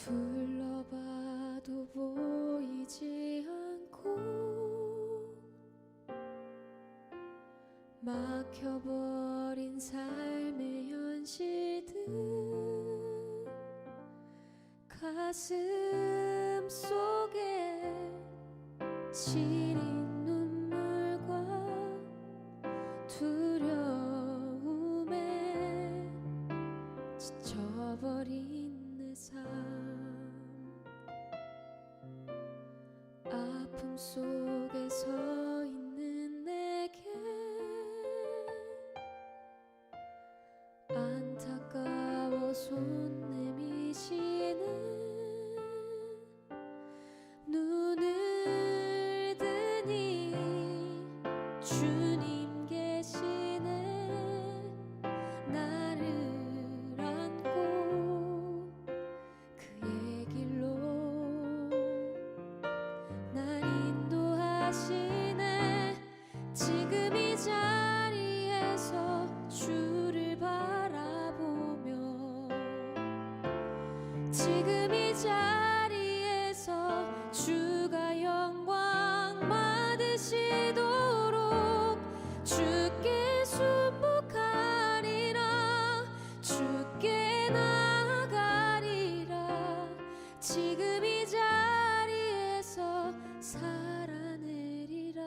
둘러봐도 보이지 않고 막혀버린 삶의 현실들, 가슴 속에 시린 눈물과 두려움에 지쳐버린 내 삶, 아픔 속에 서 있는 내게 안타까워 손 내미시는 눈을 드니 주님 계시네. 나를 안고 그의 길로 날 인도하시네. 지금 이 자리에서 주를 바라보며, 지금 이 자리에서 주가 영광 받으시도록 주께 순복하리라, 주께 나아가리라. 지금 이 자리에서 살아내리라.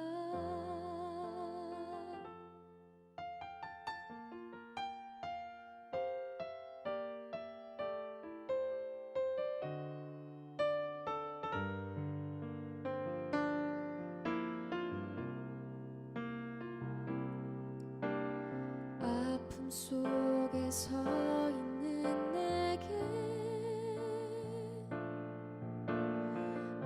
아픔 속에 서 있는 내게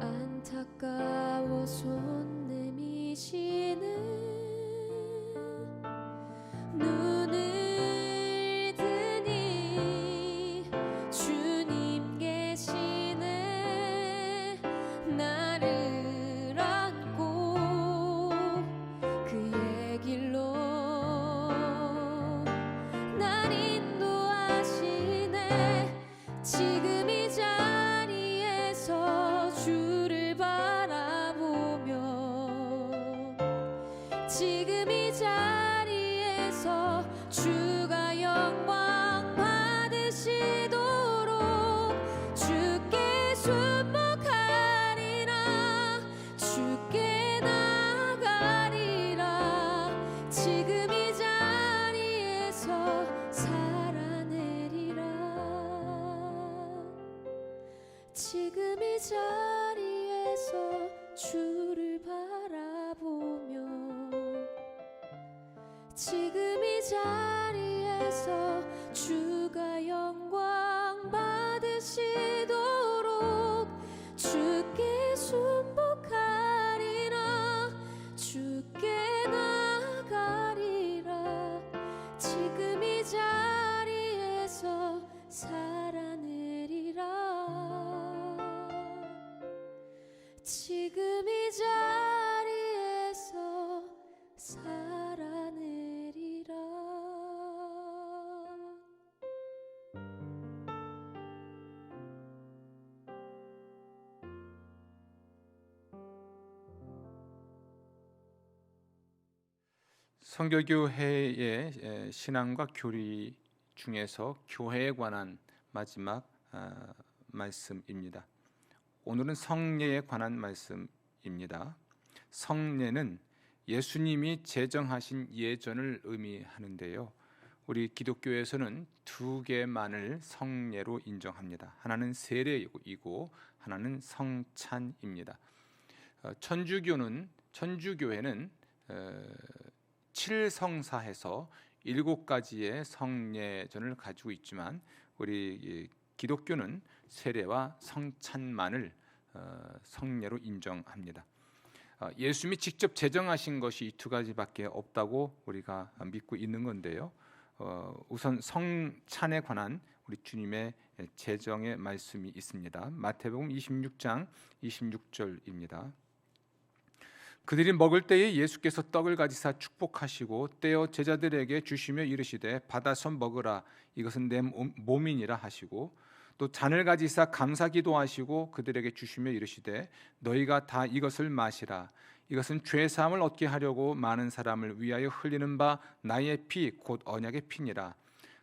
안타까워 손 내미시는 눈을 드니 주님 계시네. 나를 안고 그의 길로 날 인도하시네. 지금 이 자리에서 주를 바라보며, 지금 이 자리에서 주가 영광 받으시도록 주께 순복하리라, 주께 나아가리라. 지금 이 자리에서 살아내리라. 지금 이 자리에서 주를 바라보며, 지금 이 자리에서 주가 영광 받으시도록 주께 순복하리라, 주께 나아가리라. 지금 이 자리에서 살아내리라. 지금 이 자리에서 살아내리라. 성결교회의 신앙과 교리 중에서 교회에 관한 마지막 말씀입니다. 오늘은 성례에 관한 말씀입니다. 성례는 예수님이 제정하신 예전을 의미하는데요, 우리 기독교에서는 두 개만을 성례로 인정합니다. 하나는 세례이고 하나는 성찬입니다. 천주교회는 7성사해서 7가지의 성례전을 가지고 있지만, 우리 기독교는 세례와 성찬만을 성례로 인정합니다. 예수님이 직접 제정하신 것이 이 두 가지밖에 없다고 우리가 믿고 있는 건데요, 우선 성찬에 관한 우리 주님의 제정의 말씀이 있습니다. 마태복음 26장 26절입니다. 그들이 먹을 때에 예수께서 떡을 가지사 축복하시고 떼어 제자들에게 주시며 이르시되 받아서 먹으라, 이것은 내 몸이니라 하시고, 또 잔을 가지사 감사 기도하시고 그들에게 주시며 이르시되 너희가 다 이것을 마시라. 이것은 죄 사함을 얻게 하려고 많은 사람을 위하여 흘리는 바 나의 피 곧 언약의 피니라.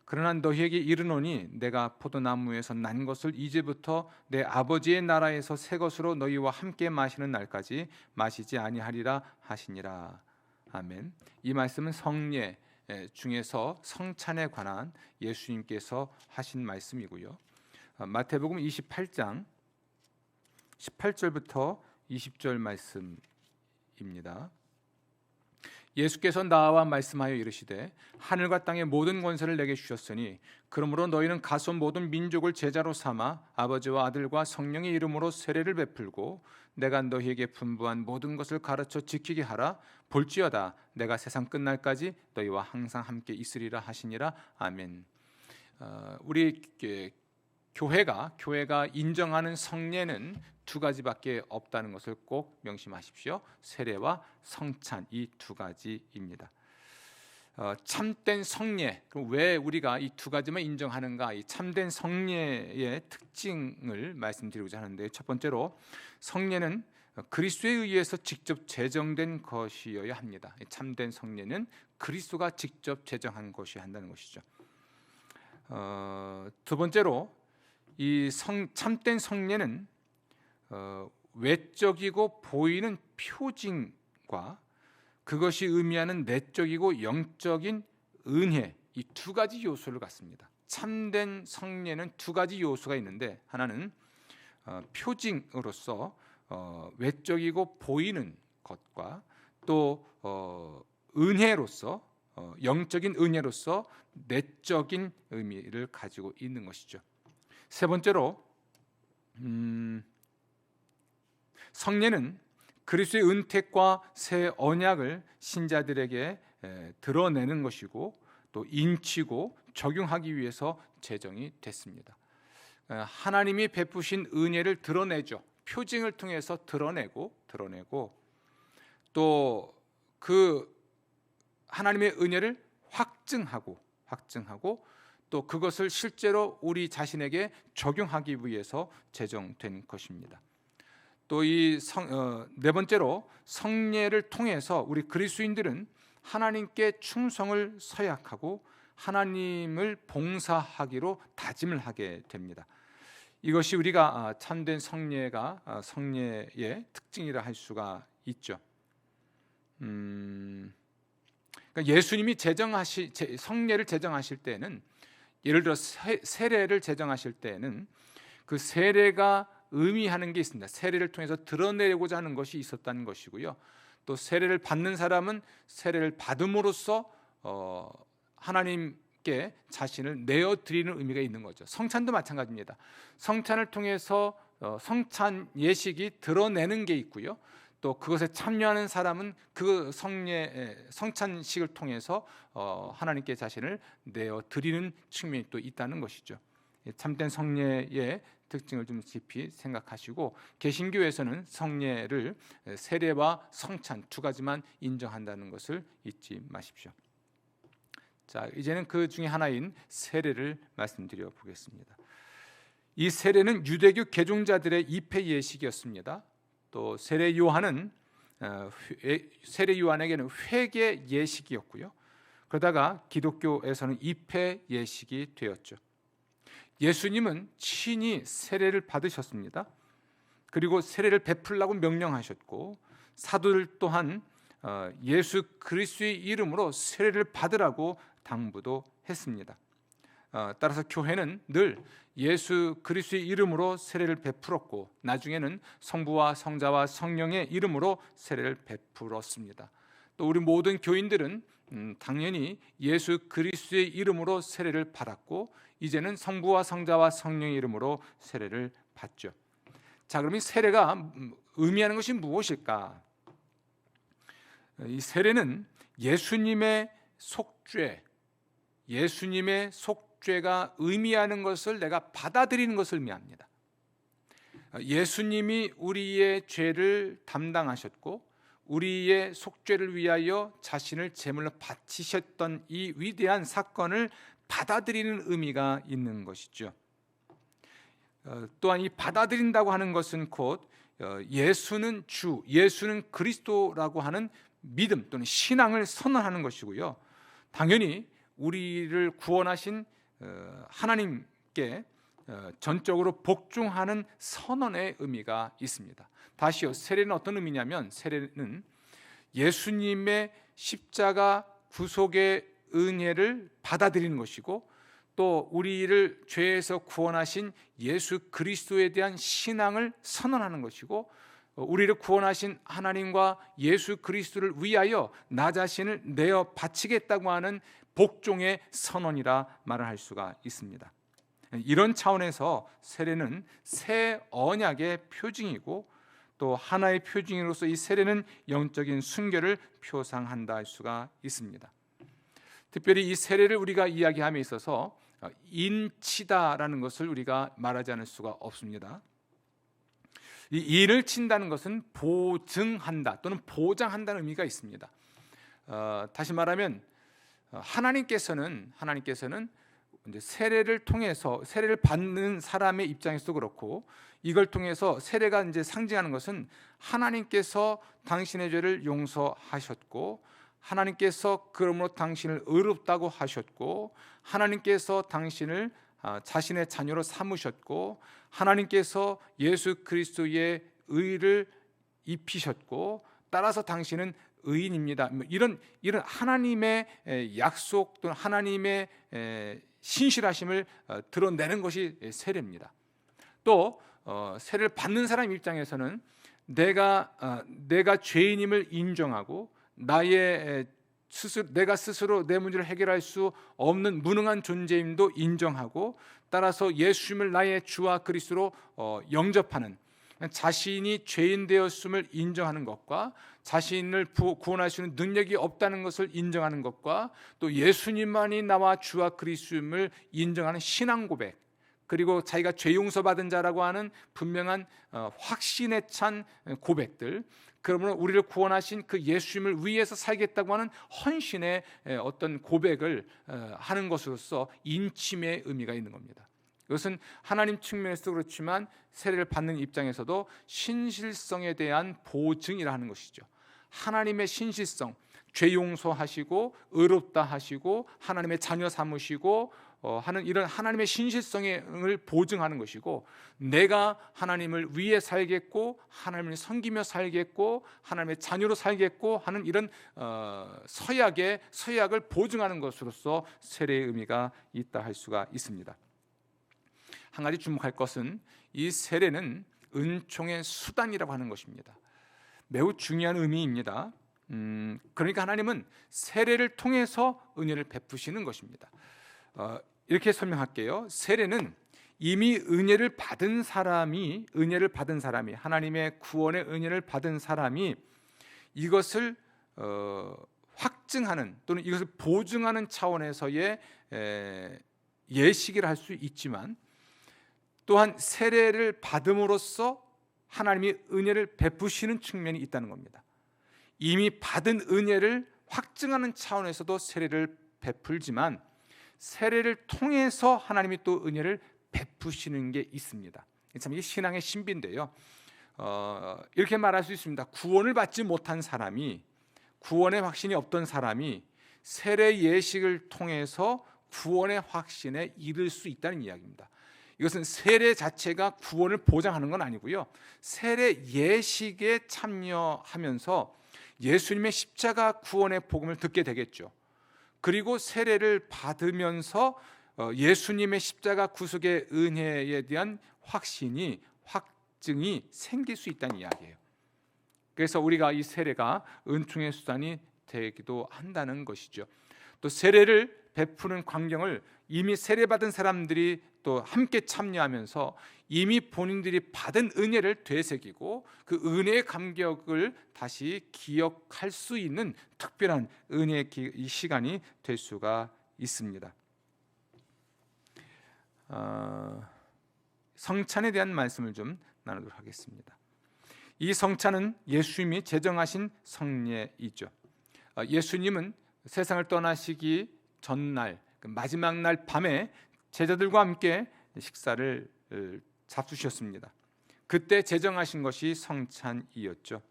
그러나 너희에게 이르노니 내가 포도나무에서 난 것을 이제부터 내 아버지의 나라에서 새 것으로 너희와 함께 마시는 날까지 마시지 아니하리라 하시니라. 아멘. 이 말씀은 성례 중에서 성찬에 관한 예수님께서 하신 말씀이고요. 마태복음 28장 18절부터 20절 말씀입니다. 예수께서 나와 말씀하여 이르시되 하늘과 땅의 모든 권세를 내게 주셨으니 그러므로 너희는 가서 모든 민족을 제자로 삼아 아버지와 아들과 성령의 이름으로 세례를 베풀고 내가 너희에게 분부한 모든 것을 가르쳐 지키게 하라. 볼지어다 내가 세상 끝날까지 너희와 항상 함께 있으리라 하시니라. 아멘. 우리 교회가 인정하는 성례는 두 가지밖에 없다는 것을 꼭 명심하십시오. 세례와 성찬, 이 두 가지입니다. 참된 성례, 그럼 왜 우리가 이 두 가지만 인정하는가? 이 참된 성례의 특징을 말씀드리고자 하는데, 첫 번째로 성례는 그리스도에 의해서 직접 제정된 것이어야 합니다. 참된 성례는 그리스도가 직접 제정한 것이 한다는 것이죠. 두 번째로 이 참된 성례는 외적이고 보이는 표징과 그것이 의미하는 내적이고 영적인 은혜, 이 두 가지 요소를 갖습니다. 참된 성례는 두 가지 요소가 있는데, 하나는 표징으로서 외적이고 보이는 것과 또 은혜로서 영적인 은혜로서 내적인 의미를 가지고 있는 것이죠. 세 번째로 성례는 그리스도의 은택과 새 언약을 신자들에게 드러내는 것이고 또 인치고 적용하기 위해서 제정이 됐습니다. 하나님이 베푸신 은혜를 드러내죠. 표징을 통해서 드러내고 또 그 하나님의 은혜를 확증하고 또 그것을 실제로 우리 자신에게 적용하기 위해서 제정된 것입니다. 또 이 네 번째로 성례를 통해서 우리 그리스도인들은 하나님께 충성을 서약하고 하나님을 봉사하기로 다짐을 하게 됩니다. 이것이 우리가 참된 성례의 특징이라 할 수가 있죠. 그러니까 예수님이 성례를 제정하실 때는, 예를 들어 세례를 제정하실 때는 그 세례가 의미하는 게 있습니다. 세례를 통해서 드러내고자 하는 것이 있었다는 것이고요. 또 세례를 받는 사람은 세례를 받음으로써 하나님께 자신을 내어드리는 의미가 있는 거죠. 성찬도 마찬가지입니다. 성찬을 통해서 성찬 예식이 드러내는 게 있고요. 또 그것에 참여하는 사람은 그 성찬식을 통해서 하나님께 자신을 내어드리는 측면이 또 있다는 것이죠. 참된 성례의 특징을 좀 깊이 생각하시고, 개신교에서는 성례를 세례와 성찬 두 가지만 인정한다는 것을 잊지 마십시오. 자, 이제는 그 중에 하나인 세례를 말씀드려 보겠습니다. 이 세례는 유대교 개종자들의 입회 예식이었습니다. 또 세례 요한에게는 회개 예식이었고요. 그러다가 기독교에서는 입회 예식이 되었죠. 예수님은 친히 세례를 받으셨습니다. 그리고 세례를 베풀라고 명령하셨고, 사도들 또한 예수 그리스도의 이름으로 세례를 받으라고 당부도 했습니다. 따라서 교회는 늘 예수 그리스도의 이름으로 세례를 베풀었고, 나중에는 성부와 성자와 성령의 이름으로 세례를 베풀었습니다. 또 우리 모든 교인들은 당연히 예수 그리스도의 이름으로 세례를 받았고, 이제는 성부와 성자와 성령의 이름으로 세례를 받죠. 자, 그럼 이 세례가 의미하는 것이 무엇일까? 이 세례는 예수님의 속죄가 의미하는 것을 내가 받아들이는 것을 의미합니다. 예수님이 우리의 죄를 담당하셨고 우리의 속죄를 위하여 자신을 제물로 바치셨던 이 위대한 사건을 받아들이는 의미가 있는 것이죠. 또한 이 받아들인다고 하는 것은 곧 예수는 주, 예수는 그리스도라고 하는 믿음 또는 신앙을 선언하는 것이고요. 당연히 우리를 구원하신 하나님께 전적으로 복종하는 선언의 의미가 있습니다. 다시요, 세례는 어떤 의미냐면, 세례는 예수님의 십자가 구속의 은혜를 받아들이는 것이고, 또 우리를 죄에서 구원하신 예수 그리스도에 대한 신앙을 선언하는 것이고, 우리를 구원하신 하나님과 예수 그리스도를 위하여 나 자신을 내어 바치겠다고 하는 복종의 선언이라 말을 할 수가 있습니다. 이런 차원에서 세례는 새 언약의 표징이고, 또 하나의 표징으로서 이 세례는 영적인 순결을 표상한다 할 수가 있습니다. 특별히 이 세례를 우리가 이야기함에 있어서 인치다라는 것을 우리가 말하지 않을 수가 없습니다. 이 인을 친다는 것은 보증한다 또는 보장한다는 의미가 있습니다. 다시 말하면 하나님께서는 이제 세례를 통해서, 세례를 받는 사람의 입장에서도 그렇고, 이걸 통해서 세례가 이제 상징하는 것은 하나님께서 당신의 죄를 용서하셨고, 하나님께서 그러므로 당신을 의롭다고 하셨고, 하나님께서 당신을 자신의 자녀로 삼으셨고, 하나님께서 예수 그리스도의 의를 입히셨고, 따라서 당신은 의인입니다. 이런 하나님의 약속 또는 하나님의 신실하심을 드러내는 것이 세례입니다. 또 세례를 받는 사람 입장에서는 내가 죄인임을 인정하고, 내가 스스로 내 문제를 해결할 수 없는 무능한 존재임도 인정하고, 따라서 예수님을 나의 주와 그리스도로 영접하는, 자신이 죄인 되었음을 인정하는 것과 자신을 구원할 수 있는 능력이 없다는 것을 인정하는 것과, 또 예수님만이 나와 주와 그리스도임을 인정하는 신앙 고백, 그리고 자기가 죄 용서받은 자라고 하는 분명한 확신에 찬 고백들, 그러므로 우리를 구원하신 그 예수님을 위해서 살겠다고 하는 헌신의 어떤 고백을 하는 것으로서 인침의 의미가 있는 겁니다. 이것은 하나님 측면에서도 그렇지만 세례를 받는 입장에서도 신실성에 대한 보증이라 하는 것이죠. 하나님의 신실성, 죄 용서하시고 의롭다 하시고 하나님의 자녀 삼으시고 하는 이런 하나님의 신실성을 보증하는 것이고, 내가 하나님을 위해 살겠고 하나님을 섬기며 살겠고 하나님의 자녀로 살겠고 하는 이런 서약을 보증하는 것으로서 세례의 의미가 있다 할 수가 있습니다. 한 가지 주목할 것은 이 세례는 은총의 수단이라고 하는 것입니다. 매우 중요한 의미입니다. 그러니까 하나님은 세례를 통해서 은혜를 베푸시는 것입니다. 이렇게 설명할게요. 세례는 이미 은혜를 받은 사람이 하나님의 구원의 은혜를 받은 사람이 이것을 확증하는 또는 이것을 보증하는 차원에서의 예식이라 할 수 있지만, 또한 세례를 받음으로써 하나님이 은혜를 베푸시는 측면이 있다는 겁니다. 이미 받은 은혜를 확증하는 차원에서도 세례를 베풀지만, 세례를 통해서 하나님이 또 은혜를 베푸시는 게 있습니다. 참 이게 신앙의 신비인데요. 이렇게 말할 수 있습니다. 구원을 받지 못한 사람이, 구원의 확신이 없던 사람이 세례 예식을 통해서 구원의 확신에 이를 수 있다는 이야기입니다. 이것은 세례 자체가 구원을 보장하는 건 아니고요, 세례 예식에 참여하면서 예수님의 십자가 구원의 복음을 듣게 되겠죠. 그리고 세례를 받으면서 예수님의 십자가 구속의 은혜에 대한 확증이 생길 수 있다는 이야기예요. 그래서 우리가 이 세례가 은총의 수단이 되기도 한다는 것이죠. 또 세례를 베푸는 광경을 이미 세례받은 사람들이 또 함께 참여하면서 이미 본인들이 받은 은혜를 되새기고 그 은혜의 감격을 다시 기억할 수 있는 특별한 은혜의 시간이 될 수가 있습니다. 성찬에 대한 말씀을 좀 나누도록 하겠습니다. 이 성찬은 예수님이 제정하신 성례이죠. 예수님은 세상을 떠나시기 전날, 마지막 날 밤에 제자들과 함께 식사를 잡수셨습니다. 그때 제정하신 것이 성찬이었죠.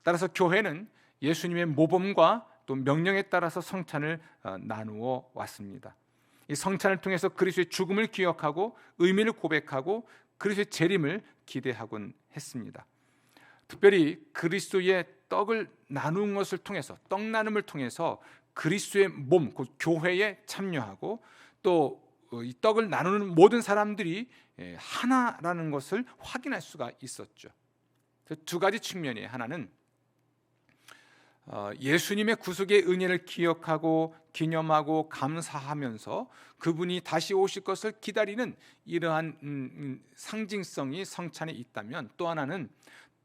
따라서 교회는 예수님의 모범과 또 명령에 따라서 성찬을 나누어 왔습니다. 이 성찬을 통해서 그리스도의 죽음을 기억하고 의미를 고백하고 그리스도의 재림을 기대하곤 했습니다. 특별히 그리스도의 떡을 나누는 것을 통해서, 떡 나눔을 통해서 그리스도의 몸, 곧 교회에 참여하고 또 이 떡을 나누는 모든 사람들이 하나라는 것을 확인할 수가 있었죠. 두 가지 측면이에요. 하나는 예수님의 구속의 은혜를 기억하고 기념하고 감사하면서 그분이 다시 오실 것을 기다리는 이러한 상징성이 성찬에 있다면, 또 하나는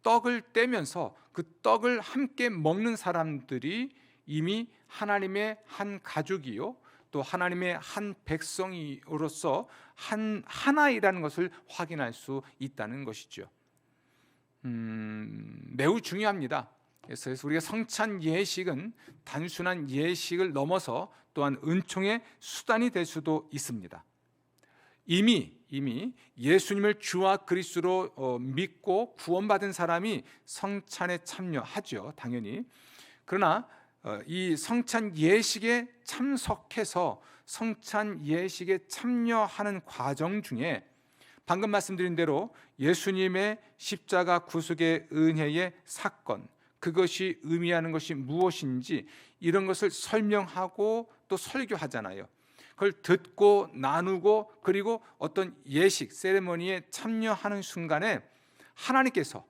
떡을 떼면서 그 떡을 함께 먹는 사람들이 이미 하나님의 한 가족이요 또 하나님의 한 백성이로서 하나이라는 것을 확인할 수 있다는 것이죠. 매우 중요합니다. 그래서 우리가 성찬 예식은 단순한 예식을 넘어서 또한 은총의 수단이 될 수도 있습니다. 이미 예수님을 주와 그리스도로 믿고 구원받은 사람이 성찬에 참여하죠, 당연히. 그러나 이 성찬 예식에 참석해서 성찬 예식에 참여하는 과정 중에 방금 말씀드린 대로 예수님의 십자가 구속의 은혜의 사건, 그것이 의미하는 것이 무엇인지 이런 것을 설명하고 또 설교하잖아요. 그걸 듣고 나누고 그리고 어떤 예식, 세레머니에 참여하는 순간에 하나님께서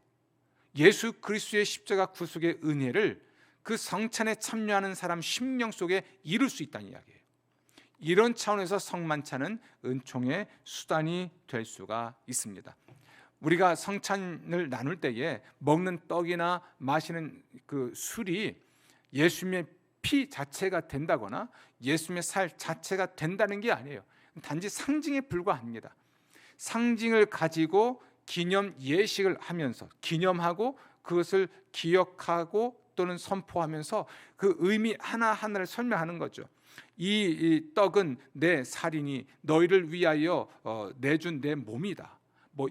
예수 그리스도의 십자가 구속의 은혜를 그 성찬에 참여하는 사람 심령 속에 이룰 수 있다는 이야기예요. 이런 차원에서 성만찬은 은총의 수단이 될 수가 있습니다. 우리가 성찬을 나눌 때에 먹는 떡이나 마시는 그 술이 예수님의 피 자체가 된다거나 예수님의 살 자체가 된다는 게 아니에요. 단지 상징에 불과합니다. 상징을 가지고 기념 예식을 하면서 기념하고 그것을 기억하고 또는 선포하면서 그 의미 하나하나를 설명하는 거죠. 이 떡은 내 살이니 너희를 위하여 내준 내 몸이다.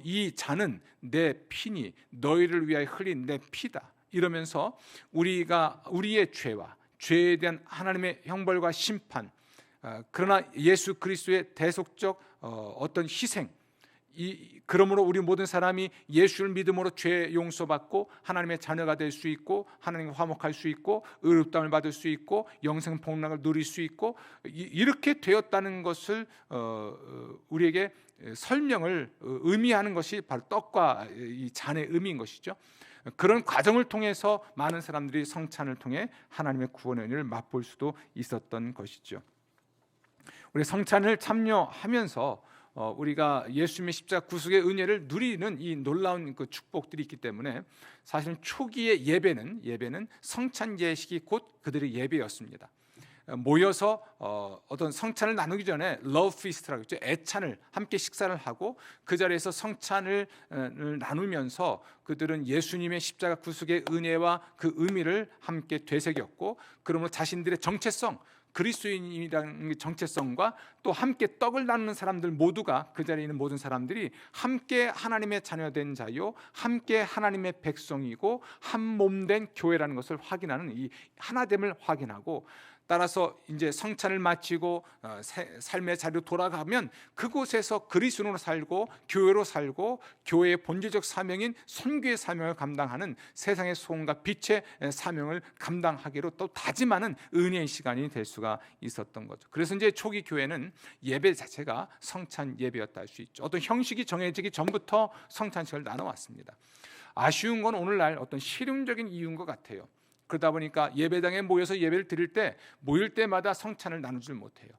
이 잔은 내 피니 너희를 위하여 흘린 내 피다. 이러면서 우리의 죄와 죄에 대한 하나님의 형벌과 심판, 그러나 예수 그리스도의 대속적 어떤 희생, 그러므로 우리 모든 사람이 예수를 믿음으로 죄 용서받고 하나님의 자녀가 될 수 있고 하나님과 화목할 수 있고 의롭다움을 받을 수 있고 영생 복락을 누릴 수 있고 이렇게 되었다는 것을 우리에게 설명을 의미하는 것이 바로 떡과 이 잔의 의미인 것이죠. 그런 과정을 통해서 많은 사람들이 성찬을 통해 하나님의 구원의 은혜를 맛볼 수도 있었던 것이죠. 우리 성찬을 참여하면서 우리가 예수님의 십자가 구속의 은혜를 누리는 이 놀라운 그 축복들이 있기 때문에 사실은 초기의 예배는 성찬 예식이 곧 그들의 예배였습니다. 모여서 어떤 성찬을 나누기 전에 러브 피스트라고 했죠. 애찬을 함께 식사를 하고 그 자리에서 성찬을 나누면서 그들은 예수님의 십자가 구속의 은혜와 그 의미를 함께 되새겼고, 그러므로 자신들의 정체성, 그리스도인이라는 정체성과 또 함께 떡을 나누는 사람들 모두가, 그 자리에 있는 모든 사람들이 함께 하나님의 자녀된 자요 함께 하나님의 백성이고 한 몸된 교회라는 것을 확인하는 이 하나됨을 확인하고, 따라서 이제 성찬을 마치고 삶의 자리로 돌아가면 그곳에서 그리스도로 살고 교회로 살고 교회의 본질적 사명인 선교의 사명을 감당하는 세상의 소금과 빛의 사명을 감당하기로 또 다짐하는 은혜의 시간이 될 수가 있었던 거죠. 그래서 이제 초기 교회는 예배 자체가 성찬 예배였다 할 수 있죠. 어떤 형식이 정해지기 전부터 성찬식을 나눠왔습니다. 아쉬운 건 오늘날 어떤 실용적인 이유인 것 같아요. 그러다 보니까 예배당에 모여서 예배를 드릴 때 모일 때마다 성찬을 나누질 못해요.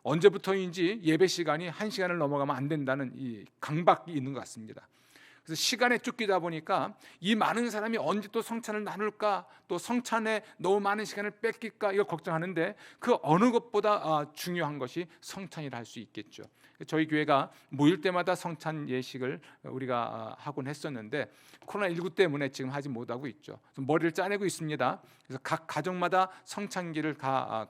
언제부터인지 예배 시간이 1시간을 넘어가면 안 된다는 이 강박이 있는 것 같습니다. 그래서 시간에 쫓기다 보니까 이 많은 사람이 언제 또 성찬을 나눌까, 또 성찬에 너무 많은 시간을 뺏길까, 이걸 걱정하는데 그 어느 것보다 중요한 것이 성찬이라 할 수 있겠죠. 저희 교회가 모일 때마다 성찬 예식을 우리가 하곤 했었는데 코로나19 때문에 지금 하지 못하고 있죠. 그래서 머리를 짜내고 있습니다. 그래서 각 가정마다 성찬기를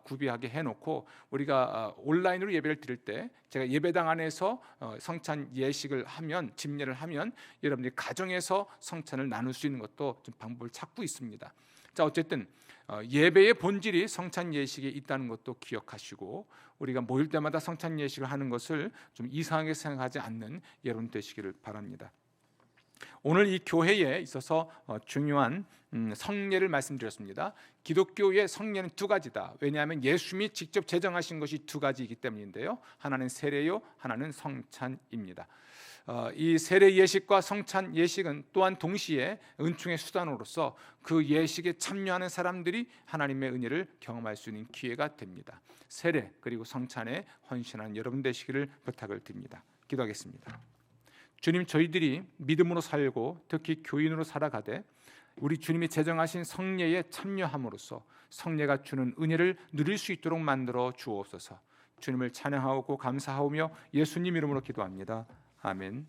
구비하게 해놓고 우리가 온라인으로 예배를 드릴 때 제가 예배당 안에서 성찬 예식을 하면, 집례를 하면 여러분들이 가정에서 성찬을 나눌 수 있는 것도 좀 방법을 찾고 있습니다. 자, 어쨌든 예배의 본질이 성찬 예식에 있다는 것도 기억하시고 우리가 모일 때마다 성찬 예식을 하는 것을 좀 이상하게 생각하지 않는 여러분 되시기를 바랍니다. 오늘 이 교회에 있어서 중요한 성례를 말씀드렸습니다. 기독교의 성례는 두 가지다. 왜냐하면 예수님이 직접 제정하신 것이 두 가지이기 때문인데요. 하나는 세례요, 하나는 성찬입니다. 이 세례 예식과 성찬 예식은 또한 동시에 은총의 수단으로서 그 예식에 참여하는 사람들이 하나님의 은혜를 경험할 수 있는 기회가 됩니다. 세례 그리고 성찬에 헌신하는 여러분 되시기를 부탁을 드립니다. 기도하겠습니다. 주님, 저희들이 믿음으로 살고 특히 교인으로 살아가되 우리 주님이 제정하신 성례에 참여함으로써 성례가 주는 은혜를 누릴 수 있도록 만들어 주옵소서. 주님을 찬양하고 감사하오며 예수님 이름으로 기도합니다. 아멘.